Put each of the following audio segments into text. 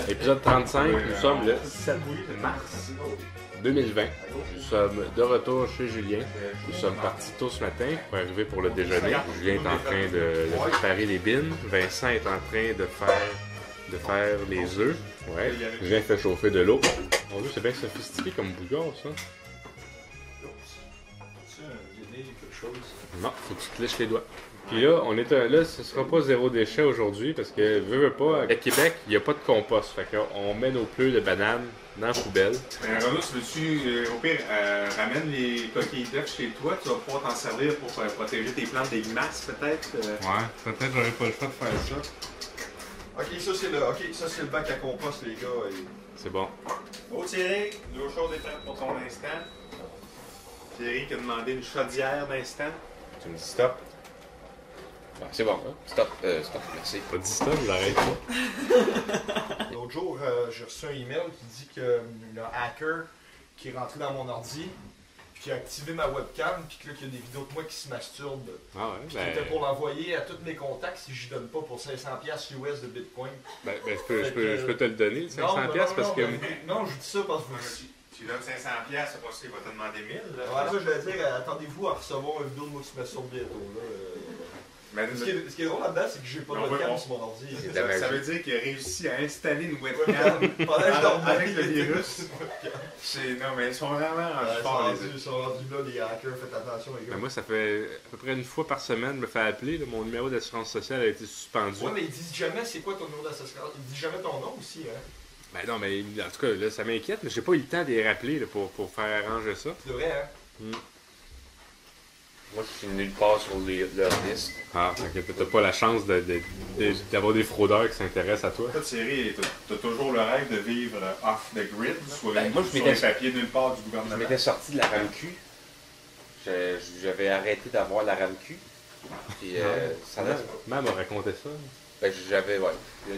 Épisode 35, nous sommes le 7 mars 2020. Nous sommes de retour chez Julien. Nous sommes partis tôt ce matin pour arriver pour le déjeuner. Julien est en train de préparer les bines. Vincent est en train de faire les œufs. Ouais. Julien fait chauffer de l'eau. Mon Dieu, c'est bien sophistiqué comme bouillon, ça. Non, faut que tu te lèches les doigts. Puis là, ce sera pas zéro déchet aujourd'hui parce que, veux pas, à Québec, il n'y a pas de compost. Fait qu'on met nos pleurs de bananes dans la poubelle. Renaud, veux-tu, au pire, ramène les coquilles d'œufs chez toi, tu vas pouvoir t'en servir pour protéger tes plantes des limaces, peut-être? Ouais, peut-être j'aurais pas le choix de faire ça. Ok, ça c'est le bac à compost, les gars. C'est bon. Oh Thierry, l'eau chaude est prête pour ton instant. Thierry qui a demandé une chaudière d'instant. Tu me dis stop. Ah, c'est bon, hein? Stop, merci. Pas dit stop, je l'arrête pas. L'autre jour, j'ai reçu un email qui dit qu'il y a un hacker qui est rentré dans mon ordi, puis qui a activé ma webcam, puis que là, qu'il y a des vidéos de moi qui se masturbent. Ah ouais, Puis qui était pour l'envoyer à tous mes contacts si je donne pas pour 500$ US de Bitcoin. Je peux te le donner, 500$ parce que... Non, je dis ça parce que Tu donnes 500$, c'est parce qu'il va te demander 1000$. Là. Ouais, ça, je vais dire, attendez-vous à recevoir une vidéo de moi qui se masturbe bientôt. Là. Mais Ce qui est drôle là-dedans, c'est que j'ai pas de webcam sur mon ordi. Ça veut dire qu'il a réussi à installer une webcam avec le virus. Non, mais ils sont vraiment forts. Ils sont rendus là, les hackers, faites attention, les gars. Ben moi, ça fait à peu près une fois par semaine, je me fais appeler. Là, mon numéro d'assurance sociale a été suspendu. Ouais, mais ils disent jamais c'est quoi ton numéro d'assurance. Ils disent jamais ton nom aussi, hein. Ben non, mais en tout cas, là, ça m'inquiète, mais j'ai pas eu le temps de les rappeler là, pour faire arranger ça. Tu devrais, hein. Moi, je suis nulle part sur leur liste. Ah, fait que t'as pas la chance d'avoir des fraudeurs qui s'intéressent à toi. Toi, Thierry, t'as toujours le rêve de vivre off the grid, soit moi, sur les papiers nulle part du Je gouvernement. m'étais sorti de la RAMQ. J'avais arrêté d'avoir la RAMQ. Puis, ça n'a... Maman m'a raconté ça. Ben,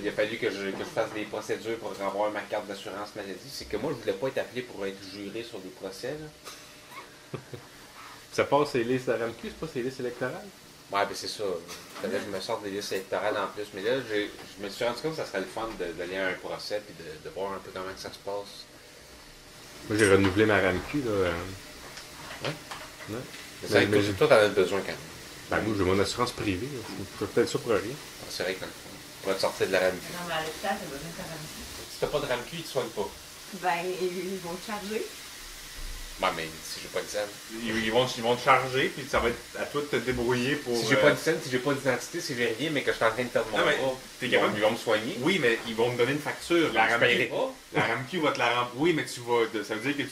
il a fallu que je fasse des procédures pour avoir ma carte d'assurance maladie. C'est que moi, je voulais pas être appelé pour être juré sur des procès, là. Ça passe ces listes de RAMQ, c'est pas ces listes électorales? Ouais, ben c'est ça. Il fallait que je me sorte des listes électorales en plus. Mais là, je me suis rendu compte que ça serait le fun d'aller à un procès et de voir un peu comment ça se passe. Moi, j'ai renouvelé ma RAMQ, là. Ouais? Ouais. Mais ça que toi, t'en as besoin quand même. Ben, moi, j'ai mon assurance privée. Je fais peut-être ça pour rien. C'est vrai que dans le fond, tu vas te sortir de la RAMQ. Non, mais à l'hôpital, t'as besoin de ta RAMQ. Si t'as pas de RAMQ, ils te soignent pas. Ben, ils vont te charger. Ouais, mais si j'ai pas de scène. Ils vont te charger, puis ça va être à toi de te débrouiller pour... Si j'ai pas de scène, si j'ai pas d'identité, si j'ai rien, mais que je suis en train de perdre mon Non, mais bras, t'es capable- ils vont me soigner. Oui, mais ils vont me donner une facture. La Je paierai RAMQ, pas. la RAMQ va te la rendre. Oui, mais ça veut dire que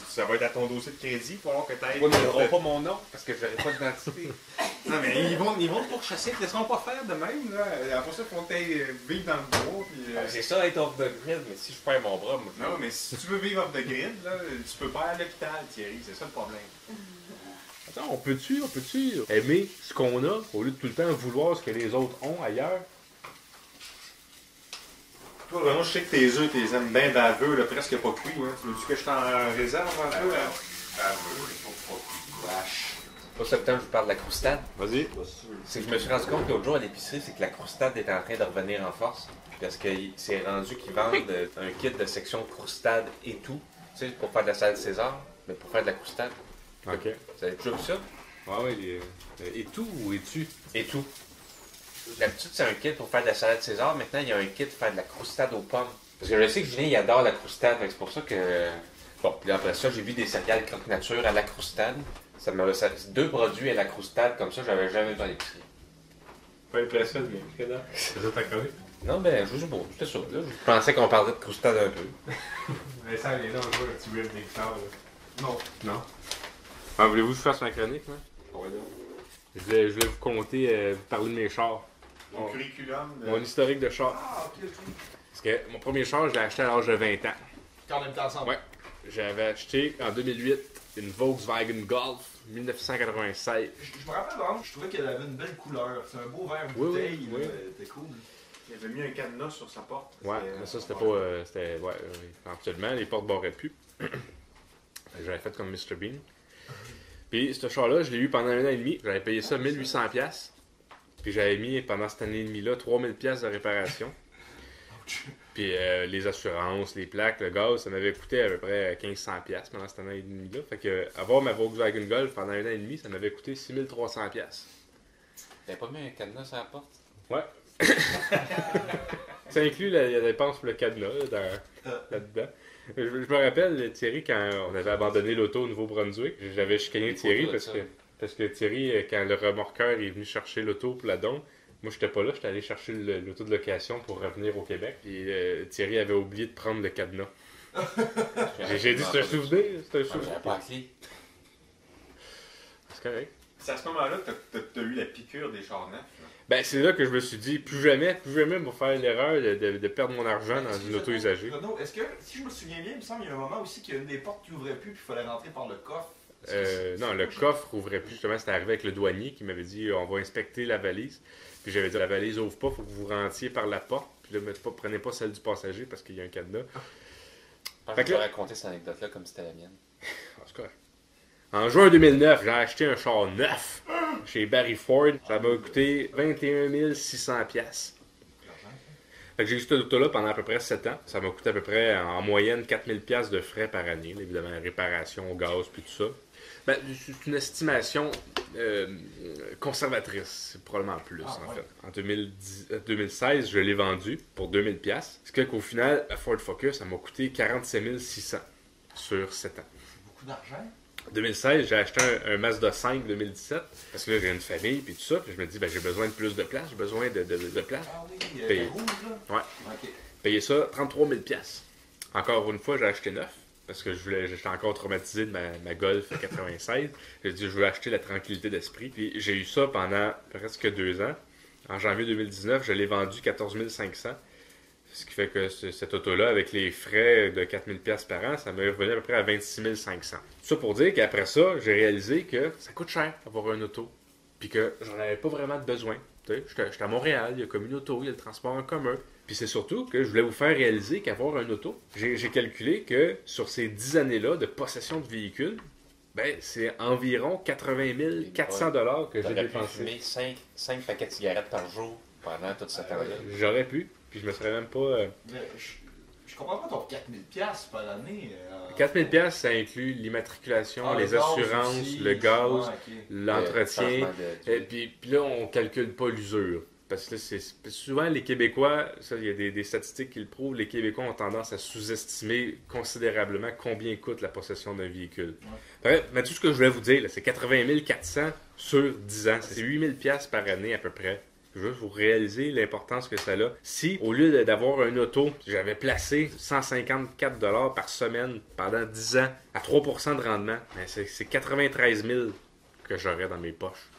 ça va être à ton dossier de crédit. Il va falloir que tu ailles. Ouais, mais ils n'auront pas mon nom, parce que j'aurai pas d'identité. Non, mais ils vont te pourchasser, ils te laisseront pas faire de même. Là. Après ça, il faut que tu ailles vivre dans le bois. Puis, C'est ça, être off the grid, mais si je perds mon bras, moi, Non, mais si tu veux vivre off the grid, là, tu peux pas aller à l'hôpital, Thierry. C'est ça le problème. Attends, on peut-tu aimer ce qu'on a au lieu de tout le temps vouloir ce que les autres ont ailleurs? Toi, vraiment, je sais que tes œufs, tu les aimes bien baveux, là, presque pas cuits. Hein. Tu veux-tu que je t'en réserve un peu? Baveux, pas cuits. Vache. Au septembre, je vous parle de la croustade. Vas-y. C'est que je me suis rendu compte l'autre jour à l'épicerie, c'est que la croustade est en train de revenir en force. Parce que c'est rendu qu'ils vendent un kit de section croustade et tout. Tu sais, pour faire de la salade César, mais pour faire de la croustade. OK. Vous avez déjà vu ça? Ouais, et tout ou es-tu? Et tout. D'habitude, c'est un kit pour faire de la salade César. Maintenant, il y a un kit pour faire de la croustade aux pommes. Parce que je sais que Julien, il adore la croustade. C'est pour ça que... Bon, puis après ça, j'ai vu des céréales croque-nature à la croustade. Deux produits à la croustade, comme ça, j'avais jamais vu dans l'épicerie. Pas impressionné, mais c'est ça ta chronique? Non, ben, je vous bon, c'était ça. Là. Je pensais qu'on parlait de croustade un peu. Vincent, il est là, on joue un petit rip des guitares, là. Non. Non? Ah, voulez-vous que je fasse ma chronique, là? Ouais, là. Je voulais vous compter, vous parler de mes chars. Mon curriculum. Mon historique de chars. Ah, ok. Parce que mon premier char, je l'ai acheté à l'âge de 20 ans. Quand on était ensemble. Ouais. J'avais acheté en 2008 une Volkswagen Golf 1996. Je me rappelle vraiment, je trouvais qu'elle avait une belle couleur. C'est un beau verre Oui, bouteille. oui. C'était cool. Il avait mis un cadenas sur sa porte. Ouais, mais ça c'était pas. Ouais, absolument, les portes barraient plus. J'avais fait comme Mr. Bean. Puis ce char-là, je l'ai eu pendant un an et demi. J'avais payé ça 1800$. Puis j'avais mis pendant cette année et demie-là 3000$ de réparation. Puis les assurances, les plaques, le gaz, ça m'avait coûté à peu près 1500$ pendant cet an et demi-là. Fait que avoir ma Volkswagen Golf pendant un an et demi, ça m'avait coûté 6300$. T'avais pas mis un cadenas sur la porte? Ouais. Ça inclut la dépense pour le cadenas là-dedans. Je me rappelle, Thierry, quand on avait abandonné l'auto au Nouveau-Brunswick, j'avais chicané Thierry parce que Thierry, quand le remorqueur est venu chercher l'auto pour la don, moi j'étais pas là, j'étais allé chercher l'auto de location pour revenir au Québec. Puis Thierry avait oublié de prendre le cadenas. J'ai dit, c'est un souvenir. C'est un souvenir. J'avais pas la clé. C'est correct. C'est à ce moment-là que t'as eu la piqûre des chars neufs. Ben, c'est là que je me suis dit, plus jamais pour faire l'erreur de perdre mon argent dans une auto usagée. Renaud, est-ce que, si je me souviens bien, il me semble qu'il y a un moment aussi qu'il y a une des portes qui ouvrait plus puis il fallait rentrer par le coffre. Non, le coffre ouvrait plus. Justement, c'était arrivé avec le douanier qui m'avait dit, on va inspecter la valise. Puis j'avais dit, la valise ouvre pas, faut que vous rentriez par la porte. Puis là, prenez pas celle du passager parce qu'il y a un cadenas. Je vais raconter cette anecdote-là comme si c'était la mienne. C'est correct. En juin 2009, j'ai acheté un char neuf chez Barry Ford. Ça m'a coûté 21 600$. Fait que j'ai eu cette auto-là pendant à peu près 7 ans. Ça m'a coûté à peu près en moyenne 4000$ de frais par année. Là, évidemment, réparation, gaz, puis tout ça. Ben, c'est une estimation conservatrice. C'est probablement plus, en fait. En 2016, je l'ai vendu pour 2000$. Ce qui fait qu'au final, à Ford Focus, ça m'a coûté 47 600$ sur 7 ans. C'est beaucoup d'argent. En 2016, j'ai acheté un Mazda 5 2017 parce que là, j'ai une famille puis tout ça. Puis je me dis, ben, j'ai besoin de plus de place, j'ai besoin de place. Ah oui, Payer. rouge, là? Ouais. Ok. Payer ça 33 000$. Encore une fois, j'ai acheté neuf parce que j'étais encore traumatisé de ma Golf 96. J'ai dit, je veux acheter la tranquillité d'esprit. Puis j'ai eu ça pendant presque 2 ans. En janvier 2019, je l'ai vendu 14 500$. Ce qui fait que cette auto-là, avec les frais de 4000$ par an, ça m'est revenu à peu près à 26 500$. Tout ça pour dire qu'après ça, j'ai réalisé que ça coûte cher d'avoir une auto. Puis que j'en avais pas vraiment de besoin. J'étais à Montréal, il y a comme une auto, il y a le transport en commun. Puis c'est surtout que je voulais vous faire réaliser qu'avoir une auto, j'ai calculé que sur ces 10 années-là de possession de véhicule, ben, c'est environ 80 400$ que j'ai dépensé. J'ai fumé 5 paquets de cigarettes par jour pendant toute cette année-là. J'aurais pu. Puis je me serais même pas... Mais je comprends pas ton 4000$ par année. 4000$, ça inclut l'immatriculation, les assurances, aussi, le gaz, l'entretien. Et puis là, on calcule pas l'usure. Parce que là, souvent, les Québécois, ça, il y a des statistiques qui le prouvent, les Québécois ont tendance à sous-estimer considérablement combien coûte la possession d'un véhicule. Ouais. Mais tout ce que je voulais vous dire, c'est 80 400$ sur 10 ans. C'est 8000$ par année à peu près. Juste pour réaliser l'importance que ça a. Si, au lieu d'avoir une auto, j'avais placé 154$ par semaine pendant 10 ans à 3% de rendement, ben c'est 93 000 que j'aurais dans mes poches.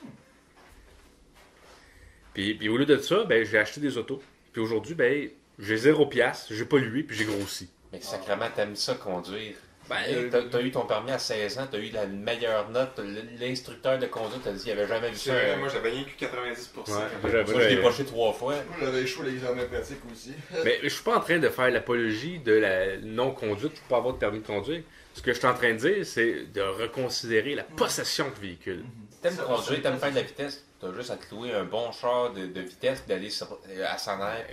Puis au lieu de ça, ben, j'ai acheté des autos. Puis aujourd'hui, ben, j'ai 0$, j'ai pollué, puis j'ai grossi. Mais sacrément, t'aimes ça conduire. Ben, t'as eu ton permis à 16 ans, t'as eu la meilleure note, l'instructeur de conduite t'a dit qu'il avait jamais vu ça. Moi, j'avais rien que 90%. Moi, je l'ai poché 3 fois. Moi, j'avais échoué l'examen pratique aussi. Mais je suis pas en train de faire l'apologie de la non-conduite pour pas avoir de permis de conduire. Ce que je suis en train de dire, c'est de reconsidérer la possession de véhicule. T'aimes conduire, t'aimes faire de la vitesse, t'as juste à te louer un bon char de vitesse et d'aller à son air.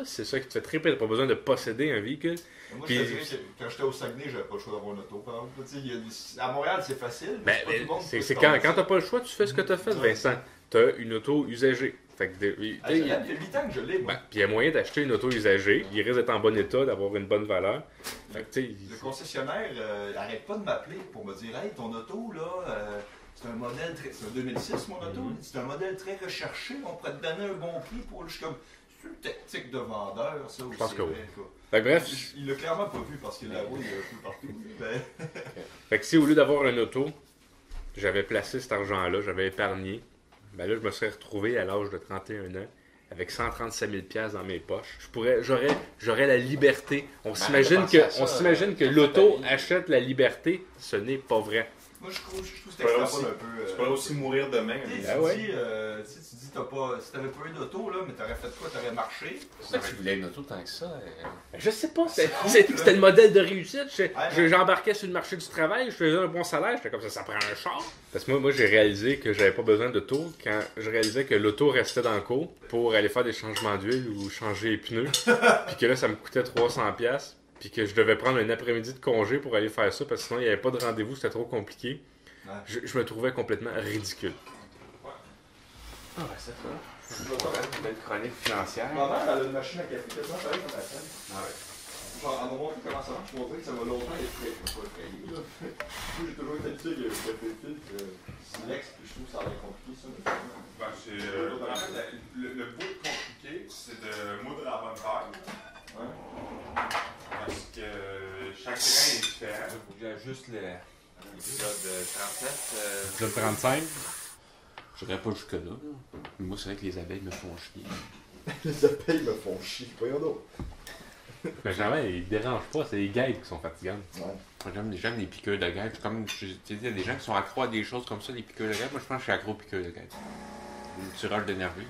C'est ça qui te fait triper. T'as pas besoin de posséder un véhicule. Moi, je te dirais que quand j'étais au Saguenay, j'avais pas le choix d'avoir une auto. Par exemple. À Montréal, c'est facile. C'est quand t'as pas le choix, tu fais ce que t'as fait, Vincent. T'as une auto usagée. Fait que il y a 8 ans que je l'ai, moi. Puis il y a moyen d'acheter une auto usagée. Il risque d'être en bon état, d'avoir une bonne valeur. Fait que, le concessionnaire arrête pas de m'appeler pour me dire « Hey, ton auto, là, c'est un modèle très... C'est un 2006, mon auto. C'est un modèle très recherché. On pourrait te donner un bon prix pour... » Je suis comme... C'est une tactique de vendeur, ça aussi. Je pense que oui. Quoi. Fait que bref... Il l'a clairement pas vu parce qu'il la roule un peu partout. Fait que si au lieu d'avoir une auto, j'avais placé cet argent-là, j'avais épargné, ben là, je me serais retrouvé à l'âge de 31 ans avec 137 000$ dans mes poches. J'aurais la liberté. On s'imagine que l'auto achète la liberté. Ce n'est pas vrai. Moi, je trouve que c'est Tu pourrais extrapole un peu. Tu pourrais aussi mourir demain. Tu sais, Ah ouais? tu dis, si t'avais pas eu d'auto, là, mais t'aurais fait quoi? T'aurais marché? C'est ça que tu voulais une auto tant que ça. Je sais pas, c'était le modèle de réussite. Ouais. J'embarquais sur le marché du travail, je faisais un bon salaire, j'étais comme ça prend un char. Parce que moi j'ai réalisé que j'avais pas besoin d'auto quand je réalisais que l'auto restait dans le cours pour aller faire des changements d'huile ou changer les pneus. Puis que là, ça me coûtait 300$. Puis que je devais prendre un après-midi de congé pour aller faire ça parce que sinon il n'y avait pas de rendez-vous, c'était trop compliqué. Ouais. Je me trouvais complètement ridicule. Ah ouais, c'est ça. C'est une belle chronique financière. Ma mère, elle a une machine à café quasiment pareil comme la tienne. Ah ouais. Genre, elle m'a montré comment ça marche, je montrais que ça va longtemps être prêt. Pas effrayé, là. Moi, j'ai toujours été habitué avec le café filtre, Silex, puis je trouve que ça a l'air compliqué, ça. Ben, en fait, le bout compliqué, c'est de moudre à la bonne taille. Ouais. Parce que chaque grain est différent. Faut que j'ajuste l'épisode 37. Épisode 35. Je dirais pas jusque-là. Moi, c'est vrai que les abeilles me font chier. Les abeilles me font chier, voyons donc. Mais généralement, ils ne dérangent pas, c'est les guêpes qui sont fatigantes. Ouais. J'aime les piqûres de guêpes. Comme je t'ai dit, il y a des gens qui sont accros à des choses comme ça, les piqûres de guêpes. Moi, je pense que je suis accro aux piqûres de guêpes. Une tirage d'énergie.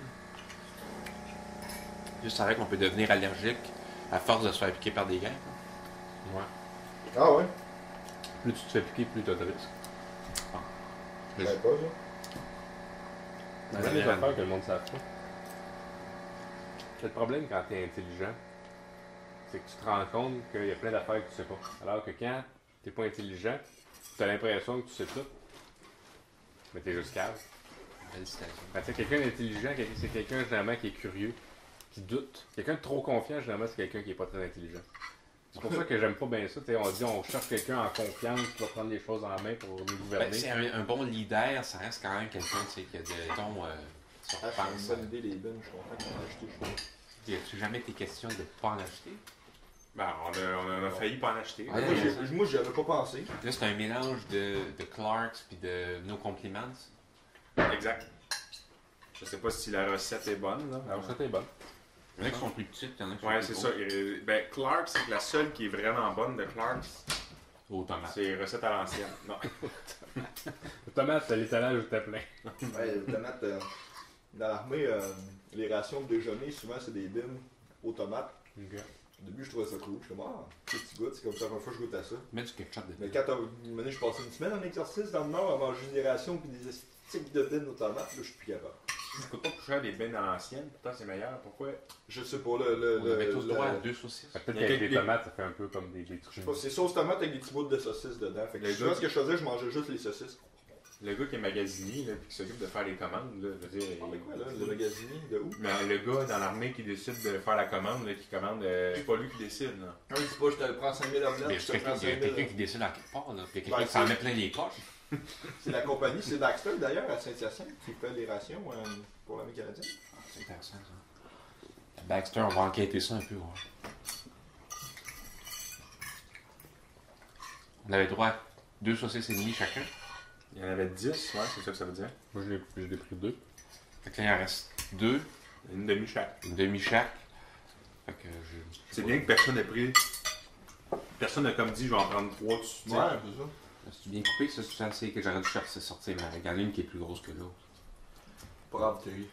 Je savais qu'on peut devenir allergique à force de se faire piquer par des guêpes. Ouais. Ah ouais? Plus tu te fais piquer, plus tu as de risques. Je savais pas, ça. C'est des affaires que le monde ne savent pas. Le problème quand tu es intelligent, c'est que tu te rends compte qu'il y a plein d'affaires que tu sais pas. Alors que quand tu n'es pas intelligent, tu as l'impression que tu sais tout. Mais tu es juste calme. Belle citation. Ben, tu sais, quelqu'un d'intelligent, c'est quelqu'un généralement qui est curieux, qui doute. Quelqu'un de trop confiant, généralement, c'est quelqu'un qui n'est pas très intelligent. C'est pour ça que j'aime pas bien ça. T'sais, on dit on cherche quelqu'un en confiance qui va prendre les choses en main pour nous gouverner. Ben, c'est un bon leader, ça reste quand même quelqu'un qui a de ton. C'est une bonne idée, les bins, je suis content qu'on ait acheté, je pense. Y a-tu jamais été question de ne pas en acheter? Ben, on a failli pas en acheter. Ouais. Moi, j'y avais pas pensé. Là, c'est un mélange de Clarks puis de No Compliments. Exact. Je sais pas si la recette est bonne. Là. Alors, ça, t'es bon. Il y en a qui sont plus petites, il y en a qui sont Ouais, plus c'est ça. Ben, Clark, c'est la seule qui est vraiment bonne de Clark. Aux tomates. C'est recette à l'ancienne. Non. Le tomate, l'étalage était plein. Ouais, les tomates, dans l'armée, les rations de déjeuner, souvent, c'est des bins aux tomates. Okay. Au début, je trouvais ça cool. Je suis comme, tu goûtes, c'est comme ça, la première fois que je goûte à ça. Mets du ketchup dedans. Mais quand je passais une semaine en exercice dans le Nord à manger des rations puis des sticks de bines aux tomates, là, je suis plus capable. Ça coûte pas plus cher des bennes à l'ancienne, pourtant c'est meilleur. Pourquoi? Je sais pas, On avait tous droit à 2 saucisses. Peut-être Il y a qu'avec les quelques- tomates, ça fait un peu comme des Je sais trucs. pas, c'est sauce tomate avec des petits bouts de saucisses dedans. Fait que Les souvent, deux- ce que je faisais, je mangeais juste les saucisses. Le gars qui est magasinier, là, puis qui s'occupe de faire les commandes, là, je veux dire. Ah, mais quoi, là, le magasinier, de où? Mais le gars dans l'armée qui décide de faire la commande, là, qui commande, c'est pas lui qui décide. Là. Ah oui, c'est pas, je te prends 5000 Il y omelettes, a je te prends quelqu'un 5000. qui décide à quelque part, là. Puis il y a Ouais, quelqu'un qui s'en c'est- met plein les poches. C'est la compagnie, c'est Baxter d'ailleurs, à Saint-Hyacinthe, qui fait les rations pour l'armée canadienne. Ah, c'est intéressant, ça. Baxter, on va enquêter ça un peu, ouais. On avait droit à 2 saucisses et demie chacun. Il y en avait 10, ouais, c'est ça que ça veut dire. Moi, je l'ai pris 2. Fait que là, il en reste 2, Une demi chaque. une demi chaque. Fait que C'est bien que personne n'ait pris. Personne n'a comme dit, je vais en prendre 3 dessus. Ouais, c'est ça. C'est bien coupé, ça, c'est assez que j'aurais dû chercher sortir, mais il y en a une qui est plus grosse que l'autre. Pas grave, Thierry.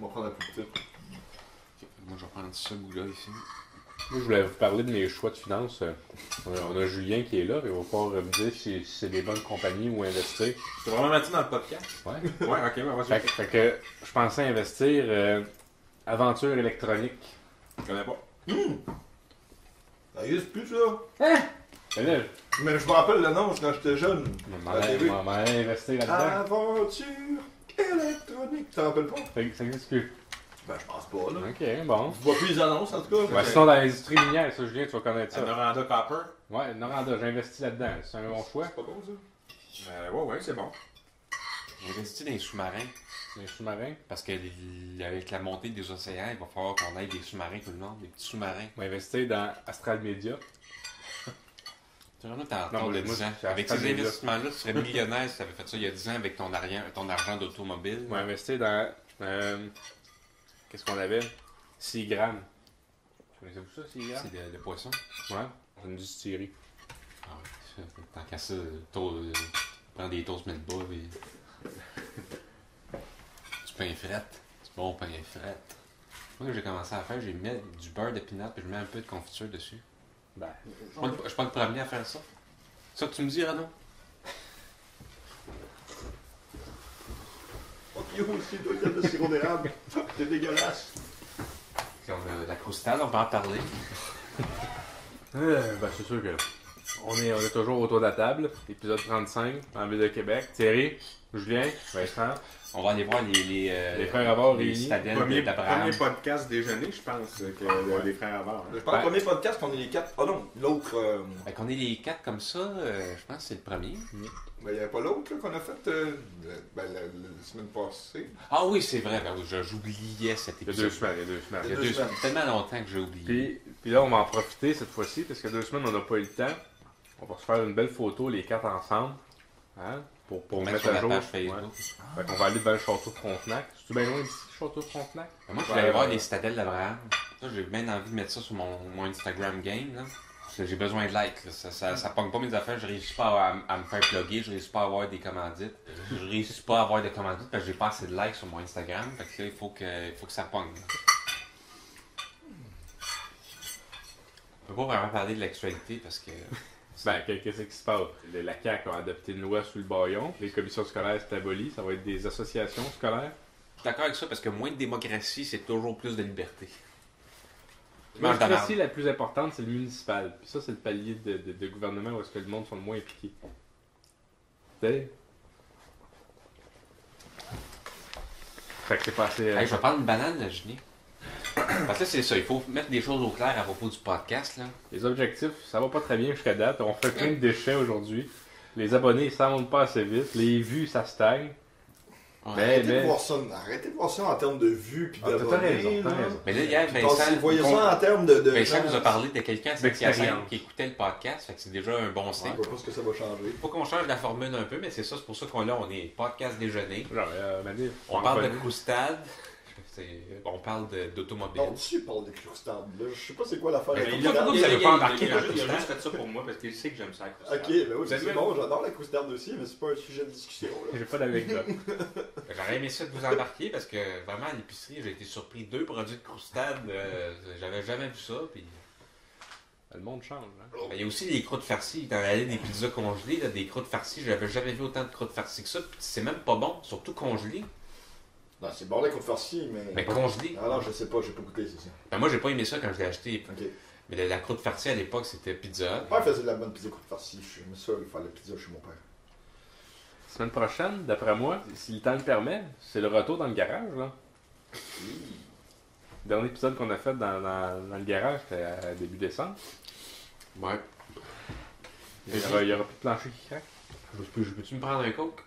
On va prendre un peu de petite. Ok, moi, je vais prendre ce bout-là ici. Moi, je voulais vous parler de mes choix de finances. On a Julien qui est là, et il va pouvoir me dire si c'est des bonnes compagnies ou investir. Tu vas vraiment mettre ça dans le podcast? Ouais. Ouais, ok, ben vas-y. Fait que je pensais investir aventure électronique. Je connais pas. Ça existe plus, ça. Mais là, Mais je me rappelle le nom quand j'étais jeune. je À la TV. m'en allais investir là-dedans. Aventure électronique. Tu t'en rappelles pas? Ça existe plus. Ben, je pense pas, là. Ok, bon. Je vois plus les annonces, en tout cas. Ouais, sinon, dans l'industrie minière, ça, Julien, tu vas connaître À ça. Noranda Copper? Ouais, Noranda, j'ai investi là-dedans. C'est un bon choix. C'est pas bon, ça. Ouais, c'est bon. J'ai investi dans les sous-marins. Les sous-marins. Parce que avec la montée des océans, il va falloir qu'on aille des sous-marins tout le monde, des petits sous-marins. On va investir dans Astral Media. Tu vraiment t'en Non, de moi, 10 ans. c'est Avec Astral ces Media. investissements-là, tu serais millionnaire si tu avais fait ça il y a 10 ans avec ton argent d'automobile. On va investir dans. Qu'est-ce qu'on avait? 6 grammes. Connaissez-vous ça, 6 grammes? C'est de poisson. Ouais. C'est une distillerie. Ah ouais, tant qu'à ça, taux Prends des toasts mille bas et... Du pain fret. Du bon pain fret. Moi, que j'ai commencé à faire, j'ai mis du beurre de pinot et je mets un peu de confiture dessus. Ben, Je suis pas le premier à faire ça. C'est ça que tu me dis, Renaud? Oh, yo, aussi, toi, il y a de sirop d'érable. C'est dégueulasse. Puis on a la croustade, on peut en parler. ben, c'est sûr que on est toujours autour de la table. Épisode 35, en ville de Québec. Thierry, Julien, Vincent. On va aller voir les frères Havard les réunis. citadelles Premier d'Abraham. podcast déjeuner, je pense, que les frères Havard. Je pense que le premier podcast, on est les 4. Oh non, l'autre. Fait qu'on est les 4 comme ça, je pense que c'est le premier. Ben, il n'y avait pas l'autre là, qu'on a fait la semaine passée. Ah oui, c'est vrai, ben oui, j'oubliais cet Il y a épisode. 2 semaines, il y a 2 semaines. Il y a Deux 2 semaines. semaines. Tellement longtemps que j'ai oublié. Puis là, on va en profiter cette fois-ci, parce que 2 semaines, on n'a pas eu le temps. On va se faire une belle photo, les 4 ensemble. Hein? Pour Mettre mettre sur à la jour. page Ouais. Facebook. Fait qu'on va aller devant le château de Frontenac. C'est-tu bien loin d'ici, le château de Frontenac? Ben, moi, je voulais aller voir les citadelles d'Abraham. Ça, j'ai bien envie de mettre ça sur mon Instagram game. Là. Parce que j'ai besoin de likes. Là. Ça pogne pas mes affaires. Je réussis pas à me faire plugger. Je réussis pas à avoir des commandites. Je réussis pas à avoir de commandites parce que j'ai pas assez de likes sur mon Instagram. Fait que là, il faut que ça pogne. Là. On peut pas vraiment parler de l'actualité parce que... Ben, qu'est-ce qui se passe? La CAQ a adopté une loi sous le baillon. Les commissions scolaires sont abolies. Ça va être des associations scolaires. Je suis d'accord avec ça parce que moins de démocratie, c'est toujours plus de liberté. La Mange de la démocratie merde. la plus importante, c'est le municipal. Puis ça, c'est le palier de gouvernement où est-ce que le monde sont le moins impliqués. Tu sais? Fait que c'est passé... Hey, je vais prendre une banane, là, Julien. Parce que c'est ça, il faut mettre des choses au clair à propos du podcast. Là. Les objectifs, ça va pas très bien jusqu'à date. On fait plein de déchets aujourd'hui. Les abonnés, ça monte pas assez vite. Les vues, ça stagne. Arrêtez de voir ça en termes de vues puis Ah, t'as d'abonnés. raison, t'as là. raison. Mais là, hier, Voyez Vincent, ça en termes de Vincent gens. nous a parlé de quelqu'un à D'expérience. Saint-Hyacinthe qui écoutait le podcast, fait que c'est déjà un bon On signe. voit pas ce que ça va changer. Faut qu'on change la formule un peu, mais c'est ça, c'est pour ça qu'on on est podcast déjeuner. Genre, Manif, On parle de francophonie. croustade, on parle d'automobile. Non, tu parles de croustade, là. Je sais pas c'est quoi l'affaire. Mais avec il la a- croustade. vous avez pas embarqué dans la il a croustade? juste fait ça pour moi parce qu'il sait que j'aime ça. Ok, ben oui, Vous avez c'est même- bon, j'adore la croustade aussi, mais c'est pas un sujet de discussion. Là. J'ai pas d'anecdote. J'aurais aimé ça de vous embarquer parce que vraiment à l'épicerie, j'ai été surpris. 2 produits de croustade, j'avais jamais vu ça. Puis... Le monde change. Hein? Il y a aussi les croûtes farcies. Dans l'allée des pizzas congelées, là, des croûtes farcies, j'avais jamais vu autant de croûtes farcies que ça. Puis c'est même pas bon, surtout congelées. Non, c'est bon la croûte farcie, mais. Mais congelées. Alors, je sais pas, j'ai pas goûté, c'est ça. Ben, moi, j'ai pas aimé ça quand je l'ai acheté. Ok. Mais la croûte farcie à l'époque, c'était pizza. Mon père faisait de la bonne pizza croûte farcie. J'aimais ça, faire la pizza chez mon père. Semaine prochaine, d'après moi, si le temps le permet, c'est le retour dans le garage. Là. Le dernier épisode qu'on a fait dans le garage, c'était à début décembre. Ouais. Il y aura plus de plancher qui craque. Je peux-tu me prendre un coke?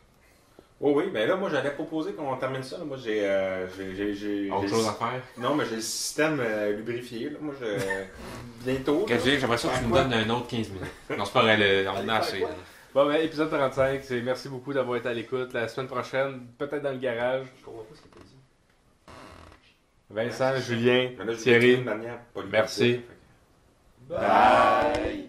Oh oui, mais là, moi, j'allais proposer qu'on termine ça. Là. Moi, j'ai Autre chose à faire? Non, mais j'ai le système lubrifié. Là. Moi, bientôt. là. J'aimerais ça que tu me donnes un autre 15 minutes. Non, c'est pas vrai, on en a assez. Bon, ben, épisode 35, c'est merci beaucoup d'avoir été à l'écoute. La semaine prochaine, peut-être dans le garage. Je comprends pas ce que t'as dit. Vincent, Julien, Mais là, je l'ai Thierry, dit de manière polie. merci. Bye!